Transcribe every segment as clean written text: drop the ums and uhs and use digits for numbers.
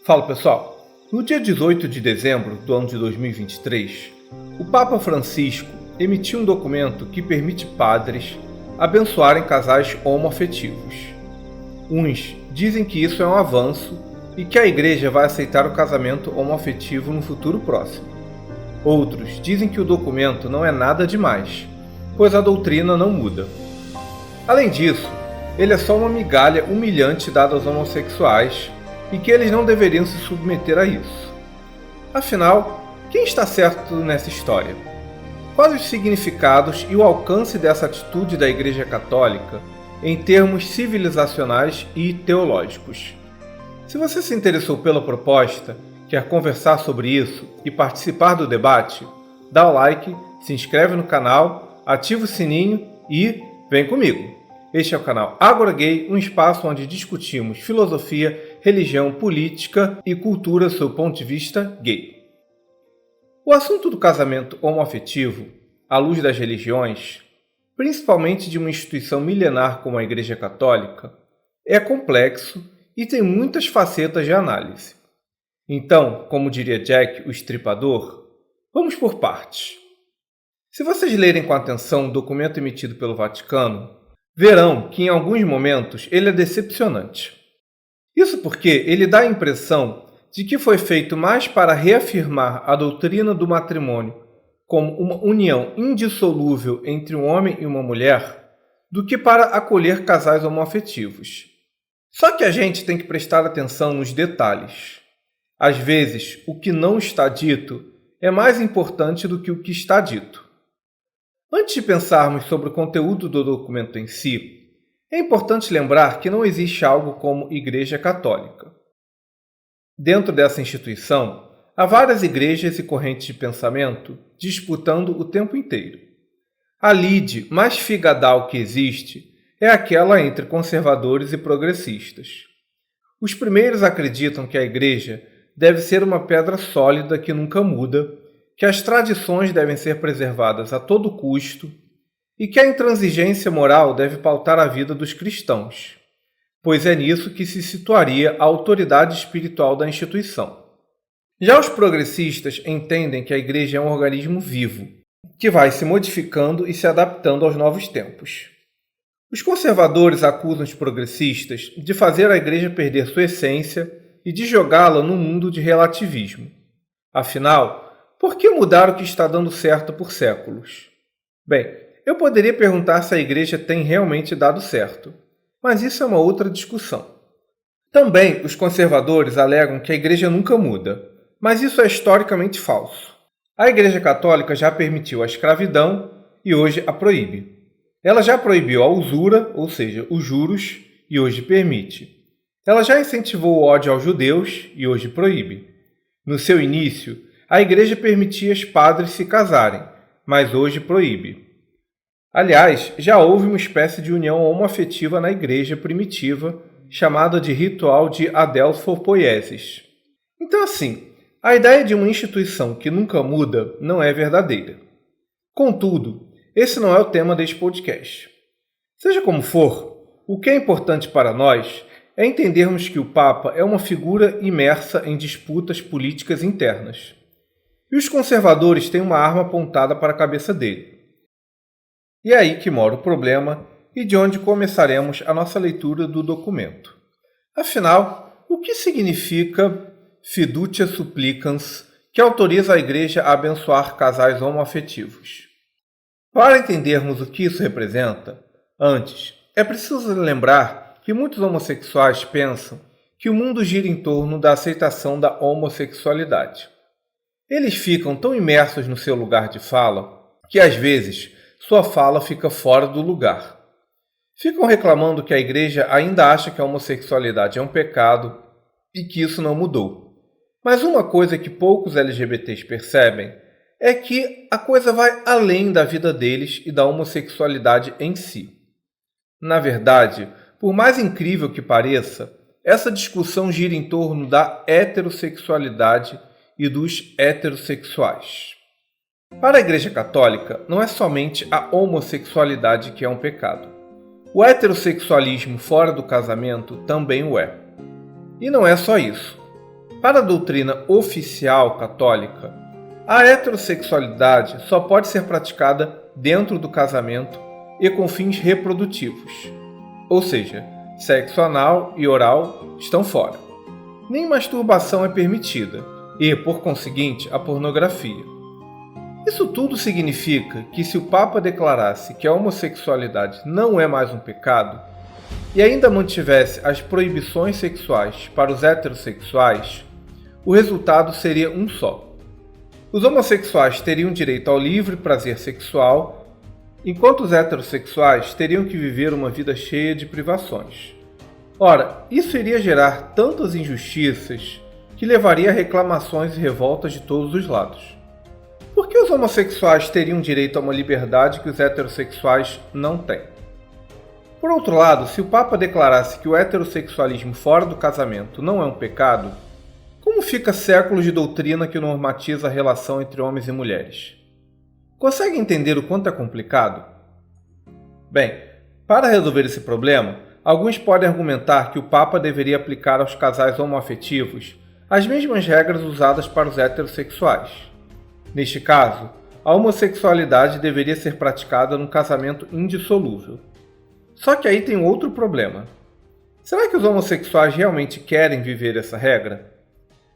Fala pessoal, no dia 18 de dezembro do ano de 2023, o Papa Francisco emitiu um documento que permite padres abençoarem casais homoafetivos. Uns dizem que isso é um avanço e que a Igreja vai aceitar o casamento homoafetivo no futuro próximo. Outros dizem que o documento não é nada demais, pois a doutrina não muda. Além disso, ele é só uma migalha humilhante dada aos homossexuais e que eles não deveriam se submeter a isso. Afinal, quem está certo nessa história? Quais os significados e o alcance dessa atitude da Igreja Católica em termos civilizacionais e teológicos? Se você se interessou pela proposta, quer conversar sobre isso e participar do debate, dá o like, se inscreve no canal, ativa o sininho e vem comigo! Este é o canal Agora Gay, um espaço onde discutimos filosofia, religião, política e cultura sob o ponto de vista gay. O assunto do casamento homoafetivo, à luz das religiões, principalmente de uma instituição milenar como a Igreja Católica, é complexo e tem muitas facetas de análise. Então, como diria Jack, o Estripador, vamos por partes. Se vocês lerem com atenção o documento emitido pelo Vaticano, verão que em alguns momentos ele é decepcionante. Isso porque ele dá a impressão de que foi feito mais para reafirmar a doutrina do matrimônio como uma união indissolúvel entre um homem e uma mulher do que para acolher casais homoafetivos. Só que a gente tem que prestar atenção nos detalhes. Às vezes, o que não está dito é mais importante do que o que está dito. Antes de pensarmos sobre o conteúdo do documento em si, é importante lembrar que não existe algo como Igreja Católica. Dentro dessa instituição, há várias igrejas e correntes de pensamento disputando o tempo inteiro. A lide mais figadal que existe é aquela entre conservadores e progressistas. Os primeiros acreditam que a Igreja deve ser uma pedra sólida que nunca muda, que as tradições devem ser preservadas a todo custo e que a intransigência moral deve pautar a vida dos cristãos, pois é nisso que se situaria a autoridade espiritual da instituição. Já os progressistas entendem que a Igreja é um organismo vivo, que vai se modificando e se adaptando aos novos tempos. Os conservadores acusam os progressistas de fazer a Igreja perder sua essência e de jogá-la num mundo de relativismo. Afinal, por que mudar o que está dando certo por séculos? Bem, eu poderia perguntar se a Igreja tem realmente dado certo, mas isso é uma outra discussão. Também os conservadores alegam que a Igreja nunca muda, mas isso é historicamente falso. A Igreja Católica já permitiu a escravidão e hoje a proíbe. Ela já proibiu a usura, ou seja, os juros, e hoje permite. Ela já incentivou o ódio aos judeus e hoje proíbe. No seu início, a Igreja permitia os padres se casarem, mas hoje proíbe. Aliás, já houve uma espécie de união homoafetiva na Igreja primitiva, chamada de ritual de adelphopoiesis. Então assim, a ideia de uma instituição que nunca muda não é verdadeira. Contudo, esse não é o tema deste podcast. Seja como for, o que é importante para nós é entendermos que o Papa é uma figura imersa em disputas políticas internas. E os conservadores têm uma arma apontada para a cabeça dele. E é aí que mora o problema e de onde começaremos a nossa leitura do documento. Afinal, o que significa fiducia supplicans, que autoriza a Igreja a abençoar casais homoafetivos? Para entendermos o que isso representa, antes, é preciso lembrar que muitos homossexuais pensam que o mundo gira em torno da aceitação da homossexualidade. Eles ficam tão imersos no seu lugar de fala que, às vezes, sua fala fica fora do lugar. Ficam reclamando que a Igreja ainda acha que a homossexualidade é um pecado e que isso não mudou. Mas uma coisa que poucos LGBTs percebem é que a coisa vai além da vida deles e da homossexualidade em si. Na verdade, por mais incrível que pareça, essa discussão gira em torno da heterossexualidade e dos heterossexuais. Para a Igreja Católica, não é somente a homossexualidade que é um pecado. O heterossexualismo fora do casamento também o é. E não é só isso. para a doutrina oficial católica, a heterossexualidade só pode ser praticada dentro do casamento e com fins reprodutivos, ou seja, sexo anal e oral estão fora. Nem masturbação é permitida e, por conseguinte, a pornografia. Isso tudo significa que se o Papa declarasse que a homossexualidade não é mais um pecado e ainda mantivesse as proibições sexuais para os heterossexuais, o resultado seria um só. Os homossexuais teriam direito ao livre prazer sexual, enquanto os heterossexuais teriam que viver uma vida cheia de privações. Ora, isso iria gerar tantas injustiças que levaria a reclamações e revoltas de todos os lados. Por que os homossexuais teriam direito a uma liberdade que os heterossexuais não têm? Por outro lado, se o Papa declarasse que o heterossexualismo fora do casamento não é um pecado, como fica séculos de doutrina que normatiza a relação entre homens e mulheres? Consegue entender o quanto é complicado? Bem, para resolver esse problema, alguns podem argumentar que o Papa deveria aplicar aos casais homoafetivos as mesmas regras usadas para os heterossexuais. Neste caso, a homossexualidade deveria ser praticada num casamento indissolúvel. Só que aí tem outro problema. Será que os homossexuais realmente querem viver essa regra?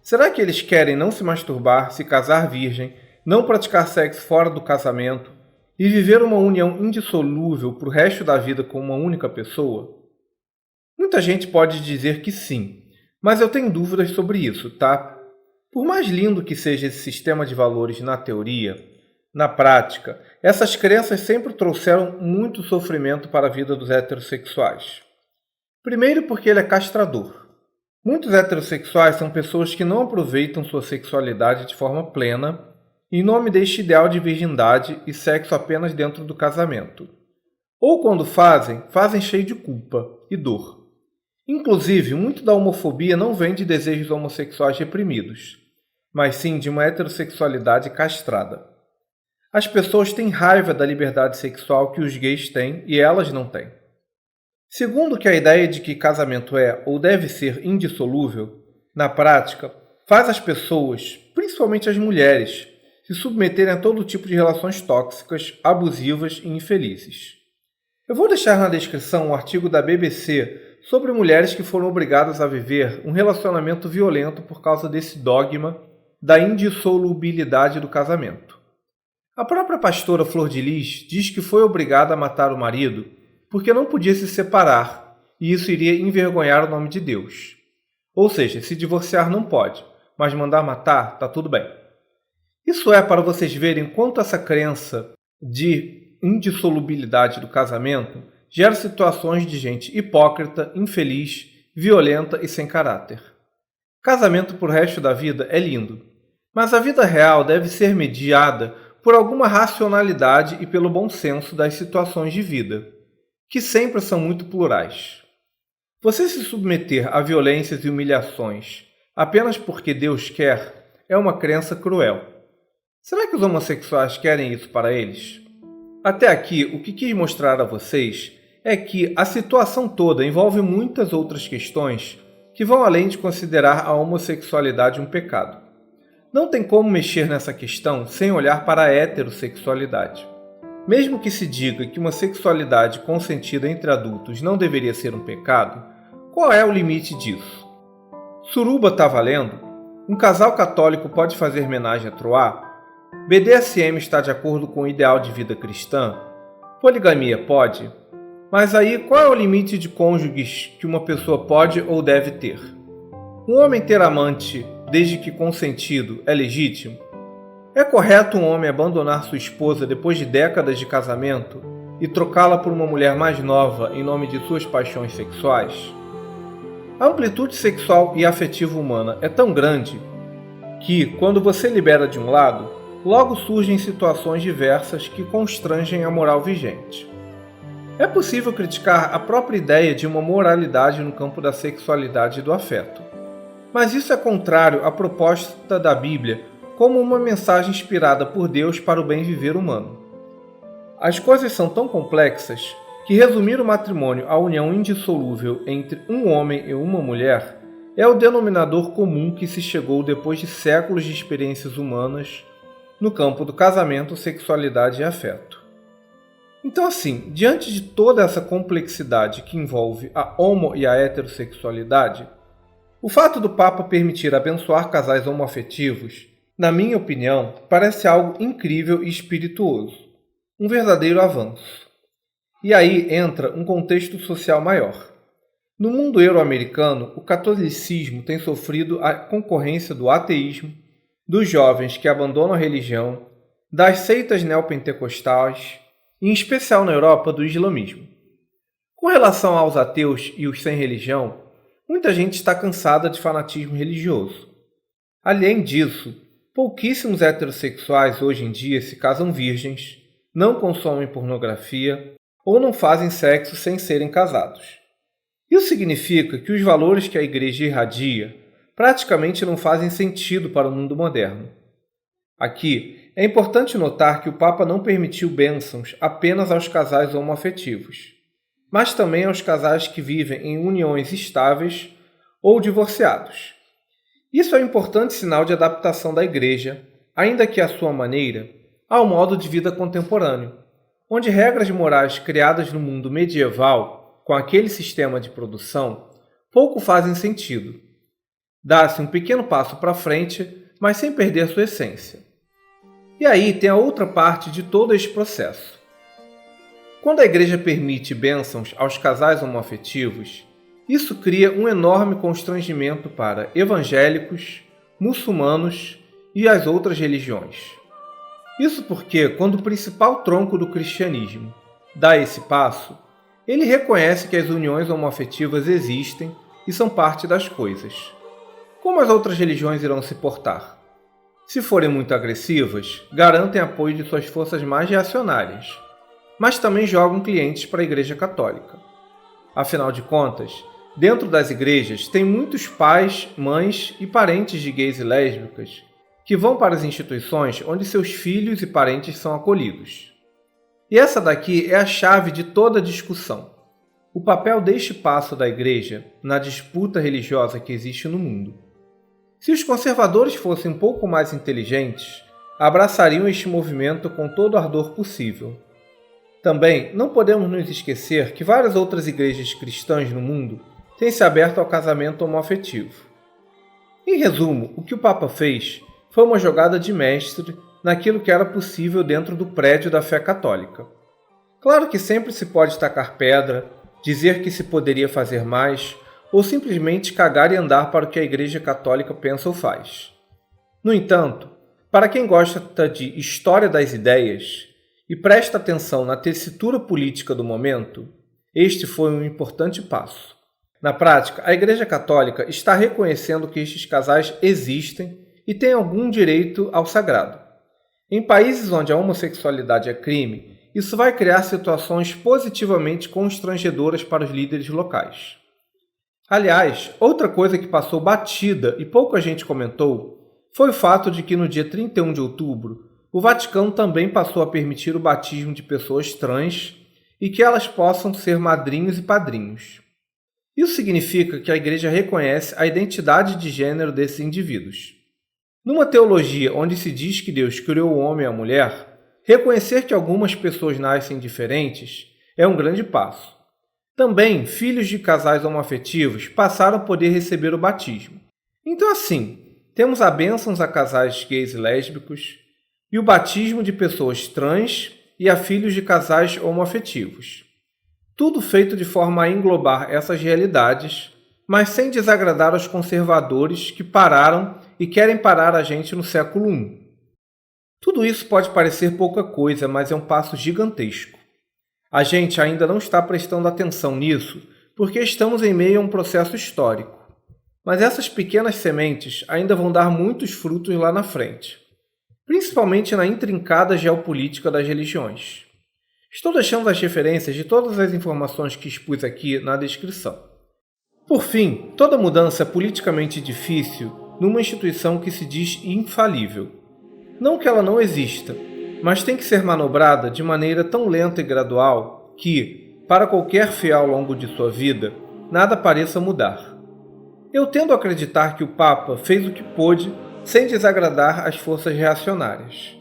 Será que eles querem não se masturbar, se casar virgem, não praticar sexo fora do casamento e viver uma união indissolúvel para o resto da vida com uma única pessoa? Muita gente pode dizer que sim, mas eu tenho dúvidas sobre isso, tá? Por mais lindo que seja esse sistema de valores na teoria, na prática, essas crenças sempre trouxeram muito sofrimento para a vida dos heterossexuais. Primeiro porque ele é castrador. Muitos heterossexuais são pessoas que não aproveitam sua sexualidade de forma plena em nome deste ideal de virgindade e sexo apenas dentro do casamento. Ou quando fazem cheio de culpa e dor. Inclusive, muito da homofobia não vem de desejos homossexuais reprimidos, mas sim de uma heterossexualidade castrada. As pessoas têm raiva da liberdade sexual que os gays têm e elas não têm. Segundo que a ideia de que casamento é ou deve ser indissolúvel, na prática, faz as pessoas, principalmente as mulheres, se submeterem a todo tipo de relações tóxicas, abusivas e infelizes. Eu vou deixar na descrição um artigo da BBC sobre mulheres que foram obrigadas a viver um relacionamento violento por causa desse dogma da indissolubilidade do casamento. A própria pastora Flor de Lis diz que foi obrigada a matar o marido porque não podia se separar, e isso iria envergonhar o nome de Deus. Ou seja, se divorciar não pode, mas mandar matar, tá tudo bem. Isso é para vocês verem quanto essa crença de indissolubilidade do casamento gera situações de gente hipócrita, infeliz, violenta e sem caráter. Casamento pro resto da vida é lindo, mas a vida real deve ser mediada por alguma racionalidade e pelo bom senso das situações de vida, que sempre são muito plurais. Você se submeter a violências e humilhações apenas porque Deus quer é uma crença cruel. Será que os homossexuais querem isso para eles? Até aqui, o que quis mostrar a vocês é que a situação toda envolve muitas outras questões que vão além de considerar a homossexualidade um pecado. Não tem como mexer nessa questão sem olhar para a heterossexualidade. Mesmo que se diga que uma sexualidade consentida entre adultos não deveria ser um pecado, qual é o limite disso? Suruba tá valendo? Um casal católico pode fazer homenagem a Troá? BDSM está de acordo com o ideal de vida cristã? Poligamia pode? Mas aí qual é o limite de cônjuges que uma pessoa pode ou deve ter? Um homem ter amante, desde que consentido, é legítimo? É correto um homem abandonar sua esposa depois de décadas de casamento e trocá-la por uma mulher mais nova em nome de suas paixões sexuais? A amplitude sexual e afetiva humana é tão grande que, quando você libera de um lado, logo surgem situações diversas que constrangem a moral vigente. É possível criticar a própria ideia de uma moralidade no campo da sexualidade e do afeto. Mas isso é contrário à proposta da Bíblia como uma mensagem inspirada por Deus para o bem viver humano. As coisas são tão complexas que resumir o matrimônio à união indissolúvel entre um homem e uma mulher é o denominador comum que se chegou depois de séculos de experiências humanas no campo do casamento, sexualidade e afeto. Então, assim, diante de toda essa complexidade que envolve a homo- e a heterossexualidade, o fato do Papa permitir abençoar casais homoafetivos, na minha opinião, parece algo incrível e espirituoso, um verdadeiro avanço. E aí entra um contexto social maior. No mundo euro-americano, o catolicismo tem sofrido a concorrência do ateísmo, dos jovens que abandonam a religião, das seitas neopentecostais e, em especial na Europa, do islamismo. Com relação aos ateus e os sem religião, muita gente está cansada de fanatismo religioso. Além disso, pouquíssimos heterossexuais hoje em dia se casam virgens, não consomem pornografia ou não fazem sexo sem serem casados. Isso significa que os valores que a Igreja irradia praticamente não fazem sentido para o mundo moderno. Aqui, é importante notar que o Papa não permitiu bênçãos apenas aos casais homoafetivos, mas também aos casais que vivem em uniões estáveis ou divorciados. Isso é um importante sinal de adaptação da Igreja, ainda que à sua maneira, ao modo de vida contemporâneo, onde regras morais criadas no mundo medieval, com aquele sistema de produção, pouco fazem sentido. Dá-se um pequeno passo para frente, mas sem perder sua essência. E aí tem a outra parte de todo este processo. Quando a Igreja permite bênçãos aos casais homoafetivos, isso cria um enorme constrangimento para evangélicos, muçulmanos e as outras religiões. Isso porque, quando o principal tronco do cristianismo dá esse passo, ele reconhece que as uniões homoafetivas existem e são parte das coisas. Como as outras religiões irão se portar? Se forem muito agressivas, garantem apoio de suas forças mais reacionárias, mas também jogam clientes para a Igreja Católica. Afinal de contas, dentro das igrejas tem muitos pais, mães e parentes de gays e lésbicas que vão para as instituições onde seus filhos e parentes são acolhidos. E essa daqui é a chave de toda a discussão. O papel deste passo da Igreja na disputa religiosa que existe no mundo. Se os conservadores fossem um pouco mais inteligentes, abraçariam este movimento com todo o ardor possível. Também não podemos nos esquecer que várias outras igrejas cristãs no mundo têm se aberto ao casamento homoafetivo. Em resumo, o que o Papa fez foi uma jogada de mestre naquilo que era possível dentro do prédio da fé católica. Claro que sempre se pode tacar pedra, dizer que se poderia fazer mais, ou simplesmente cagar e andar para o que a Igreja Católica pensa ou faz. No entanto, para quem gosta de história das ideias e presta atenção na tessitura política do momento, este foi um importante passo. Na prática, a Igreja Católica está reconhecendo que estes casais existem e têm algum direito ao sagrado. Em países onde a homossexualidade é crime, isso vai criar situações positivamente constrangedoras para os líderes locais. Aliás, outra coisa que passou batida e pouca gente comentou foi o fato de que no dia 31 de outubro, o Vaticano também passou a permitir o batismo de pessoas trans e que elas possam ser madrinhos e padrinhos. Isso significa que a Igreja reconhece a identidade de gênero desses indivíduos. Numa teologia onde se diz que Deus criou o homem e a mulher, reconhecer que algumas pessoas nascem diferentes é um grande passo. Também, filhos de casais homoafetivos passaram a poder receber o batismo. Então, assim, temos a bênçãos a casais gays e lésbicos e o batismo de pessoas trans e a filhos de casais homoafetivos. Tudo feito de forma a englobar essas realidades, mas sem desagradar aos conservadores que pararam e querem parar a gente no século I. Tudo isso pode parecer pouca coisa, mas é um passo gigantesco. A gente ainda não está prestando atenção nisso porque estamos em meio a um processo histórico. Mas essas pequenas sementes ainda vão dar muitos frutos lá na frente, principalmente na intrincada geopolítica das religiões. Estou deixando as referências de todas as informações que expus aqui na descrição. Por fim, toda mudança é politicamente difícil numa instituição que se diz infalível. Não que ela não exista, mas tem que ser manobrada de maneira tão lenta e gradual que, para qualquer fiel ao longo de sua vida, nada pareça mudar. Eu tendo a acreditar que o Papa fez o que pôde sem desagradar as forças reacionárias.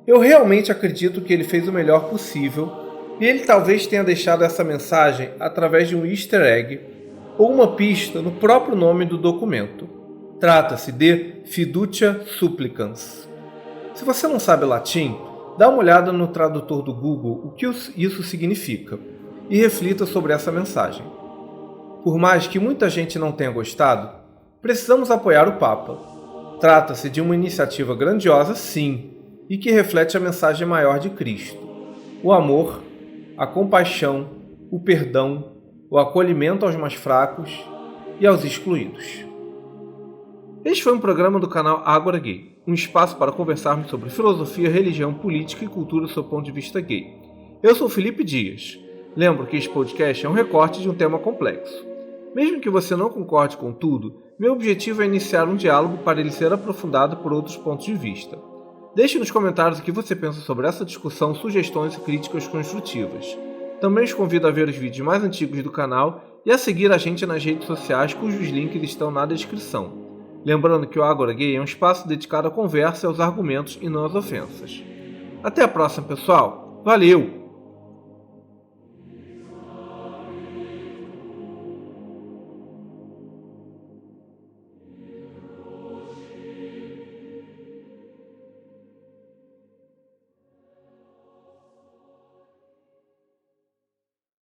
Eu realmente acredito que ele fez o melhor possível e ele talvez tenha deixado essa mensagem através de um easter egg ou uma pista no próprio nome do documento. Trata-se de Fiducia Supplicans. Se você não sabe latim, dá uma olhada no tradutor do Google o que isso significa e reflita sobre essa mensagem. Por mais que muita gente não tenha gostado, precisamos apoiar o Papa. Trata-se de uma iniciativa grandiosa, sim, e que reflete a mensagem maior de Cristo: o amor, a compaixão, o perdão, o acolhimento aos mais fracos e aos excluídos. Este foi um programa do canal Ágora Gay, um espaço para conversarmos sobre filosofia, religião, política e cultura do seu ponto de vista gay. Eu sou Felipe Dias. Lembro que este podcast é um recorte de um tema complexo. Mesmo que você não concorde com tudo, meu objetivo é iniciar um diálogo para ele ser aprofundado por outros pontos de vista. Deixe nos comentários o que você pensa sobre essa discussão, sugestões e críticas construtivas. Também os convido a ver os vídeos mais antigos do canal e a seguir a gente nas redes sociais, cujos links estão na descrição. Lembrando que o Ágora Gay é um espaço dedicado à conversa e aos argumentos e não às ofensas. Até a próxima, pessoal. Valeu!